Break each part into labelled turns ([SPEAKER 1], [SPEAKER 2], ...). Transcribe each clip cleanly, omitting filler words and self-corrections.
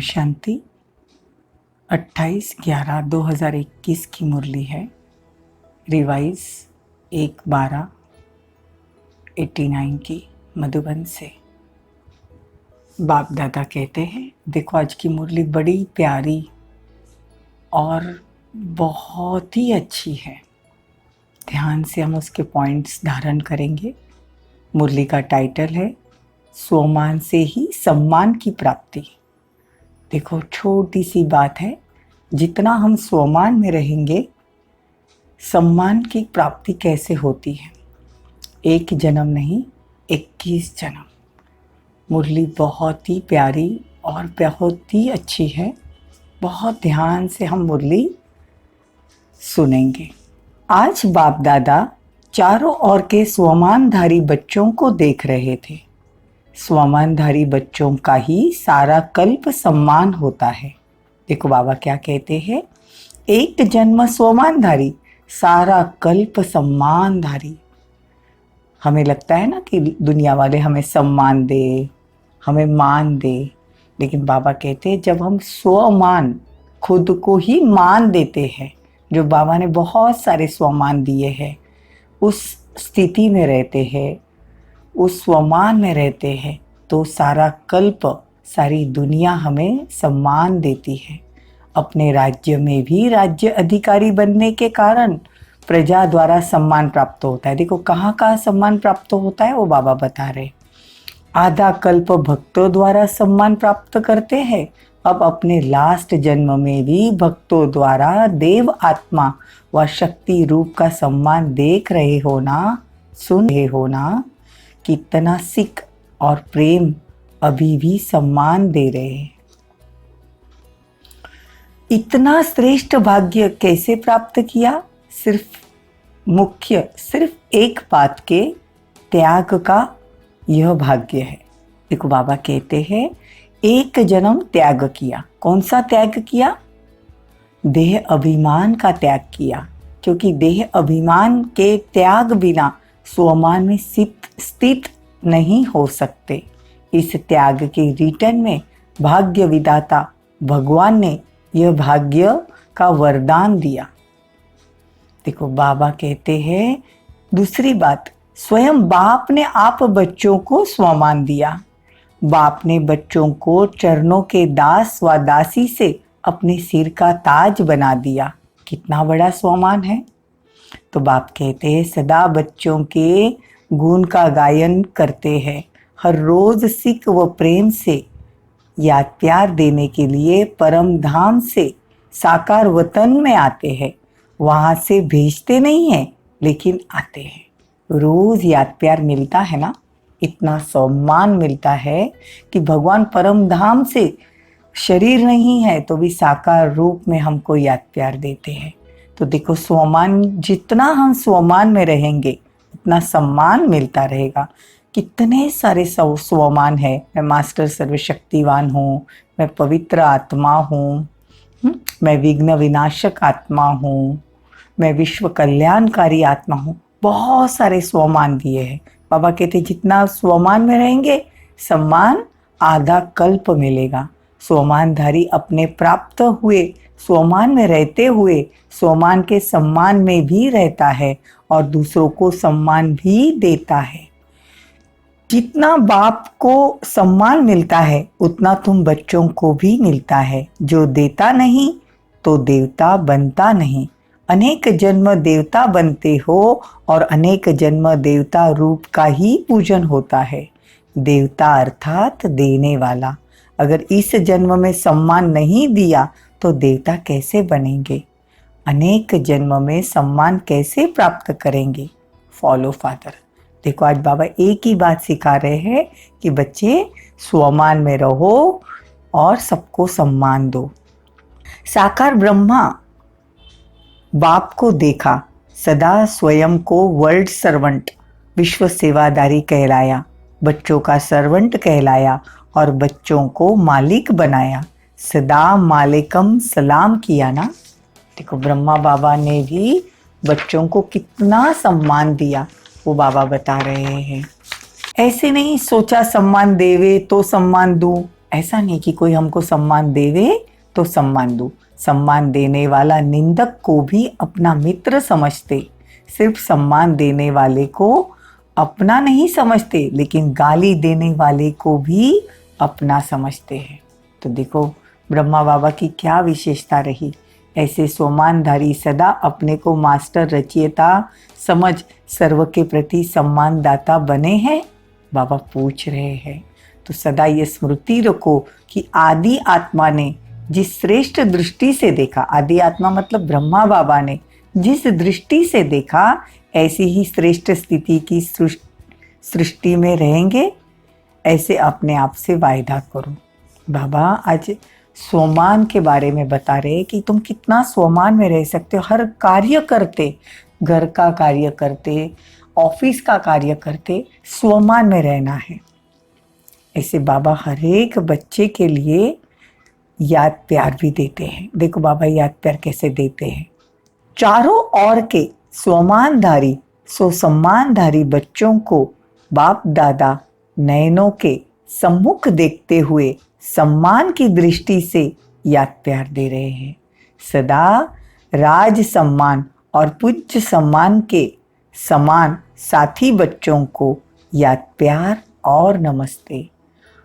[SPEAKER 1] शांति। 28/11/2021 की मुरली है। रिवाइज 1/12/89 की मधुबन से। बाप दादा कहते हैं, देखो आज की मुरली बड़ी प्यारी और बहुत ही अच्छी है। ध्यान से हम उसके पॉइंट्स धारण करेंगे। मुरली का टाइटल है स्वमान से ही सम्मान की प्राप्ति। देखो छोटी सी बात है, जितना हम स्वमान में रहेंगे सम्मान की प्राप्ति कैसे होती है। एक जन्म नहीं, 21 जन्म। मुरली बहुत ही प्यारी और बहुत ही अच्छी है। बहुत ध्यान से हम मुरली सुनेंगे। आज बाप दादा चारों ओर के स्वमानधारी बच्चों को देख रहे थे। स्वमानधारी बच्चों का ही सारा कल्प सम्मान होता है। देखो बाबा क्या कहते हैं, एक जन्म स्वमानधारी, सारा कल्प सम्मानधारी। हमें लगता है ना कि दुनिया वाले हमें सम्मान दे, हमें मान दे, लेकिन बाबा कहते हैं जब हम स्वमान खुद को ही मान देते हैं, जो बाबा ने बहुत सारे स्वमान दिए हैं, उस स्थिति में रहते हैं, उस स्वमान में रहते हैं, तो सारा कल्प, सारी दुनिया हमें सम्मान देती है। अपने राज्य में भी राज्य अधिकारी बनने के कारण प्रजा द्वारा सम्मान प्राप्त होता है। देखो कहाँ कहाँ सम्मान प्राप्त होता है वो बाबा बता रहे। आधा कल्प भक्तों द्वारा सम्मान प्राप्त करते हैं। अब अपने लास्ट जन्म में भी भक्तों द्वारा देव आत्मा व शक्ति रूप का सम्मान देख रहे हो ना, सुन रहे हो ना। कितना सिख और प्रेम अभी भी सम्मान दे रहे हैं। इतना श्रेष्ठ भाग्य कैसे प्राप्त किया? सिर्फ एक बात के त्याग का यह भाग्य है। देखो बाबा कहते हैं एक जन्म त्याग किया। कौन सा त्याग किया? देह अभिमान का त्याग किया, क्योंकि देह अभिमान के त्याग बिना स्वमान में स्थित नहीं हो सकते। इस त्याग के रिटर्न में भाग्य विधाता भगवान ने यह भाग्य का वरदान दिया। देखो बाबा कहते हैं दूसरी बात, स्वयं बाप ने आप बच्चों को स्वमान दिया। बाप ने बच्चों को चरणों के दास व दासी से अपने सिर का ताज बना दिया। कितना बड़ा स्वमान है। तो बाप कहते हैं सदा बच्चों के गुण का गायन करते हैं। हर रोज सिख व प्रेम से याद प्यार देने के लिए परम धाम से साकार वतन में आते हैं। वहाँ से भेजते नहीं हैं, लेकिन आते हैं। रोज याद प्यार मिलता है ना, इतना सम्मान मिलता है कि भगवान परम धाम से शरीर नहीं है तो भी साकार रूप में हमको याद प्यार देते हैं। तो देखो स्वमान, जितना हम स्वमान में रहेंगे उतना सम्मान मिलता रहेगा। कितने सारे स्वमान है। मैं मास्टर सर्वशक्तिवान हूँ, मैं पवित्र आत्मा हूँ, मैं विघ्न विनाशक आत्मा हूँ, मैं विश्व कल्याणकारी आत्मा हूँ। बहुत सारे स्वमान दिए हैं। बाबा कहते जितना स्वमान में रहेंगे सम्मान आधा कल्प मिलेगा। स्वमानधारी अपने प्राप्त हुए स्वमान में रहते हुए स्वमान के सम्मान में भी रहता है और दूसरों को सम्मान भी देता है। जितना बाप को सम्मान मिलता है उतना तुम बच्चों को भी मिलता है। जो देता नहीं तो देवता बनता नहीं। अनेक जन्म देवता बनते हो और अनेक जन्म देवता रूप का ही पूजन होता है। देवता अर्थात देने वाला। अगर इस जन्म में सम्मान नहीं दिया तो देवता कैसे बनेंगे? अनेक जन्म में सम्मान कैसे प्राप्त करेंगे? Follow father. देखो आज बाबा एक ही बात सिखा रहे हैं कि बच्चे स्वमान में रहो और सबको सम्मान दो। साकार ब्रह्मा बाप को देखा, सदा स्वयं को वर्ल्ड सर्वेंट, विश्व सेवादारी कहलाया, बच्चों का सर्वेंट कहलाया और बच्चों को मालिक बनाया। सदा मालिकम सलाम किया ना। देखो ब्रह्मा बाबा ने भी बच्चों को कितना सम्मान दिया, वो बाबा बता रहे हैं। ऐसे नहीं सोचा सम्मान देवे तो सम्मान दूं, ऐसा नहीं कि कोई हमको सम्मान देवे तो सम्मान दो। सम्मान देने वाला निंदक को भी अपना मित्र समझते, सिर्फ सम्मान देने वाले को अपना नहीं समझते, लेकिन गाली देने वाले को भी अपना समझते हैं। तो देखो ब्रह्मा बाबा की क्या विशेषता रही। ऐसे सोमानधारी सदा अपने को मास्टर रचयिता समझ सर्व के प्रति सम्मानदाता बने हैं। बाबा पूछ रहे हैं तो सदा ये स्मृति रखो कि आदि आत्मा ने जिस श्रेष्ठ दृष्टि से देखा, आदि आत्मा मतलब ब्रह्मा बाबा ने जिस दृष्टि से देखा, ऐसी ही श्रेष्ठ स्थिति की सृष्टि में रहेंगे। ऐसे अपने आप से वायदा करो। बाबा आज स्वमान के बारे में बता रहे कि तुम कितना स्वमान में रह सकते हो। हर कार्य करते, घर का कार्य करते, ऑफिस का कार्य करते, स्वमान में रहना है। ऐसे बाबा हर एक बच्चे के लिए याद प्यार भी देते हैं। देखो बाबा याद प्यार कैसे देते हैं। चारों ओर के स्वमानधारी सम्मानधारी बच्चों को बाप दादा नयनों के सम्मुख देखते हुए सम्मान की दृष्टि से याद प्यार दे रहे हैं। सदा राज सम्मान और पूज्य सम्मान के समान साथी बच्चों को याद प्यार और नमस्ते।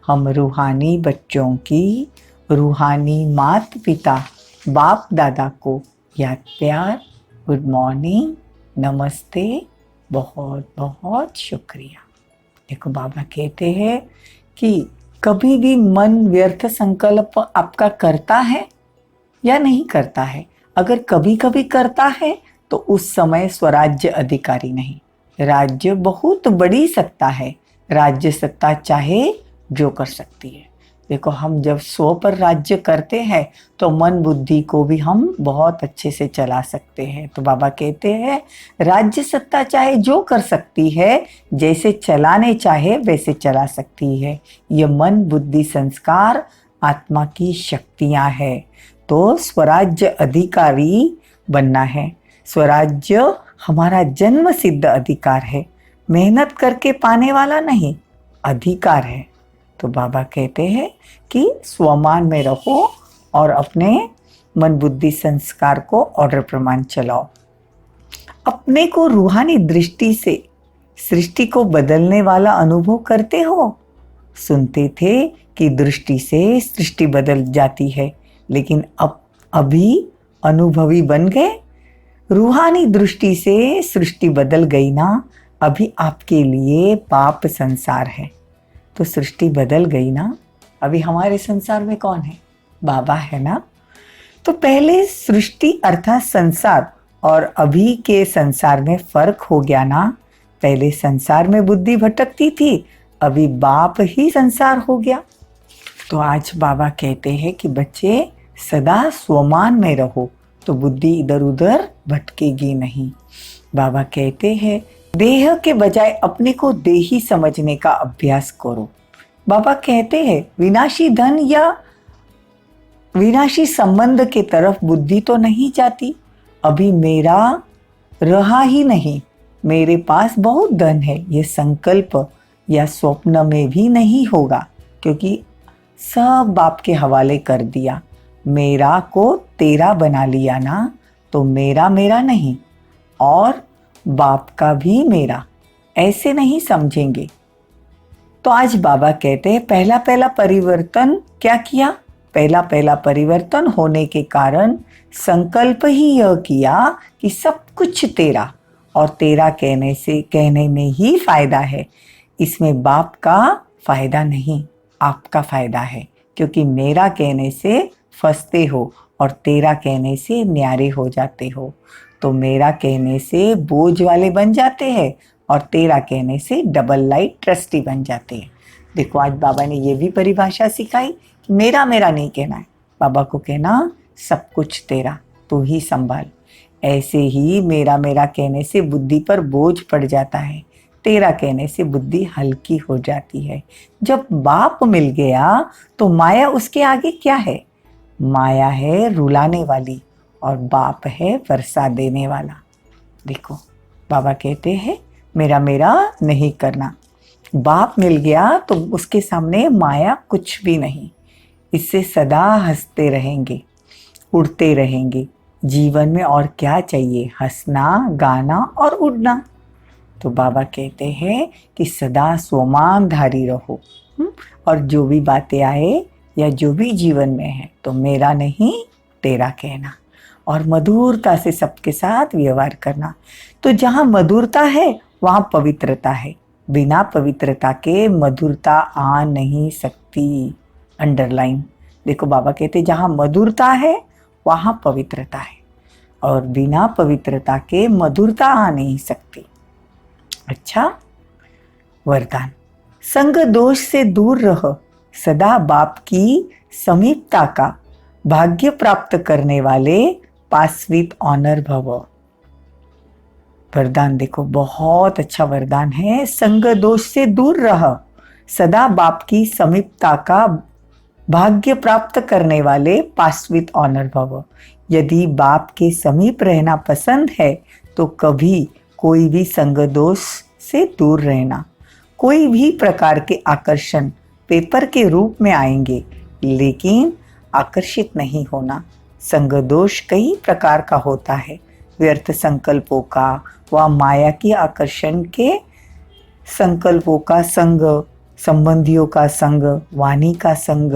[SPEAKER 1] हम रूहानी बच्चों की रूहानी माता पिता बाप दादा को याद प्यार, गुड मॉर्निंग, नमस्ते, बहुत बहुत शुक्रिया। देखो बाबा कहते हैं कि कभी भी मन व्यर्थ संकल्प आपका करता है या नहीं करता है। अगर कभी कभी करता है तो उस समय स्वराज्य अधिकारी नहीं। राज्य बहुत बड़ी सत्ता है, राज्य सत्ता चाहे जो कर सकती है। देखो हम जब स्व पर राज्य करते हैं तो मन बुद्धि को भी हम बहुत अच्छे से चला सकते हैं। तो बाबा कहते हैं राज्य सत्ता चाहे जो कर सकती है, जैसे चलाने चाहे वैसे चला सकती है। ये मन बुद्धि संस्कार आत्मा की शक्तियां हैं। तो स्वराज्य अधिकारी बनना है। स्वराज्य हमारा जन्म सिद्ध अधिकार है, मेहनत करके पाने वाला नहीं, अधिकार है। तो बाबा कहते हैं कि स्वमान में रहो और अपने मन बुद्धि संस्कार को ऑर्डर प्रमाण चलाओ। अपने को रूहानी दृष्टि से सृष्टि को बदलने वाला अनुभव करते हो। सुनते थे कि दृष्टि से सृष्टि बदल जाती है, लेकिन अब अभी अनुभवी बन गए। रूहानी दृष्टि से सृष्टि बदल गई ना, अभी आपके लिए पाप संसार है। तो सृष्टि बदल गई ना, अभी हमारे संसार में कौन है? बाबा है ना। तो पहले सृष्टि अर्थात संसार और अभी के संसार में फर्क हो गया ना। पहले संसार में बुद्धि भटकती थी, अभी बाप ही संसार हो गया। तो आज बाबा कहते हैं कि बच्चे सदा स्वमान में रहो तो बुद्धि इधर उधर भटकेगी नहीं। बाबा कहते हैं देह के बजाय अपने को देही समझने का अभ्यास करो। बाबा कहते हैं विनाशी धन या विनाशी संबंध के तरफ बुद्धि तो नहीं जाती। अभी मेरा रहा ही नहीं, मेरे पास बहुत धन है, ये संकल्प या स्वप्न में भी नहीं होगा, क्योंकि सब बाप के हवाले कर दिया। मेरा को तेरा बना लिया ना, तो मेरा मेरा नहीं और बाप का भी मेरा, ऐसे नहीं समझेंगे। तो आज बाबा कहते हैं पहला पहला परिवर्तन क्या किया? पहला पहला परिवर्तन होने के कारण संकल्प ही यह किया कि सब कुछ तेरा, और तेरा कहने में ही फायदा है। इसमें बाप का फायदा नहीं, आपका फायदा है, क्योंकि मेरा कहने से फंसते हो और तेरा कहने से न्यारे हो जाते हो। तो मेरा कहने से बोझ वाले बन जाते हैं और तेरा कहने से डबल लाइट ट्रस्टी बन जाते हैं। देखो आज बाबा ने ये भी परिभाषा सिखाई कि मेरा मेरा नहीं कहना है, बाबा को कहना सब कुछ तेरा, तू ही संभाल। ऐसे ही मेरा मेरा कहने से बुद्धि पर बोझ पड़ जाता है, तेरा कहने से बुद्धि हल्की हो जाती है। जब बाप मिल गया तो माया उसके आगे क्या है? माया है रुलाने वाली और बाप है वर्षा देने वाला। देखो बाबा कहते हैं मेरा मेरा नहीं करना। बाप मिल गया तो उसके सामने माया कुछ भी नहीं। इससे सदा हंसते रहेंगे, उड़ते रहेंगे। जीवन में और क्या चाहिए? हंसना, गाना और उड़ना। तो बाबा कहते हैं कि सदा सोमानधारी रहो। और जो भी बातें आए या जो भी जीवन में है तो मेरा नहीं तेरा कहना, और मधुरता से सबके साथ व्यवहार करना। तो जहाँ मधुरता है वहाँ पवित्रता है। बिना पवित्रता के मधुरता आ नहीं सकती। अंडरलाइन। देखो बाबा कहते जहाँ मधुरता है वहाँ पवित्रता है, और बिना पवित्रता के मधुरता आ नहीं सकती। अच्छा, वरदान। संग दोष से दूर रह, सदा बाप की समीपता का भाग्य प्राप्त करने वाले पास विद ऑनर भव। वरदान देखो, बहुत अच्छा वरदान है। संग दोष से दूर रह, सदा बाप की समीपता का भाग्य प्राप्त करने वाले पास विद ऑनर भव। यदि बाप के समीप रहना पसंद है तो कभी कोई भी संग दोष से दूर रहना। कोई भी प्रकार के आकर्षण पेपर के रूप में आएंगे, लेकिन आकर्षित नहीं होना। संग दोष कई प्रकार का होता है। व्यर्थ संकल्पों का व माया की आकर्षण के संकल्पों का संग, संबंधियों का संग, वाणी का संग,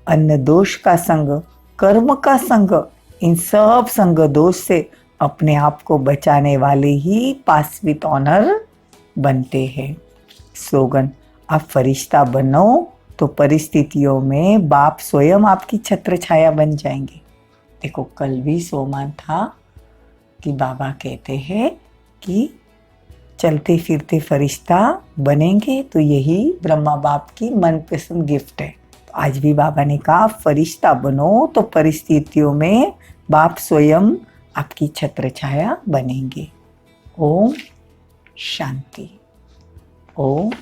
[SPEAKER 1] अन्न दोष का संग, कर्म का संग, इन सब संग दोष से अपने आप को बचाने वाले ही पास विद ऑनर बनते हैं। स्लोगन, आप फरिश्ता बनो तो परिस्थितियों में बाप स्वयं आपकी छत्र छाया बन जाएंगे। देखो, कल भी सोमवार था कि बाबा कहते हैं कि चलते फिरते फरिश्ता बनेंगे, तो यही ब्रह्मा बाप की मनपसंद गिफ्ट है। तो आज भी बाबा ने कहा फरिश्ता बनो तो परिस्थितियों में बाप स्वयं आपकी छत्र छाया बनेंगे। ओम शांति। ओम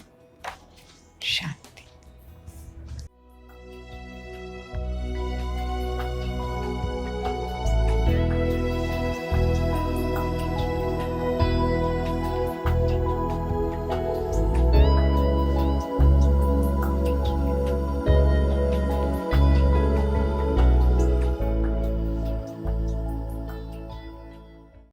[SPEAKER 1] शांति।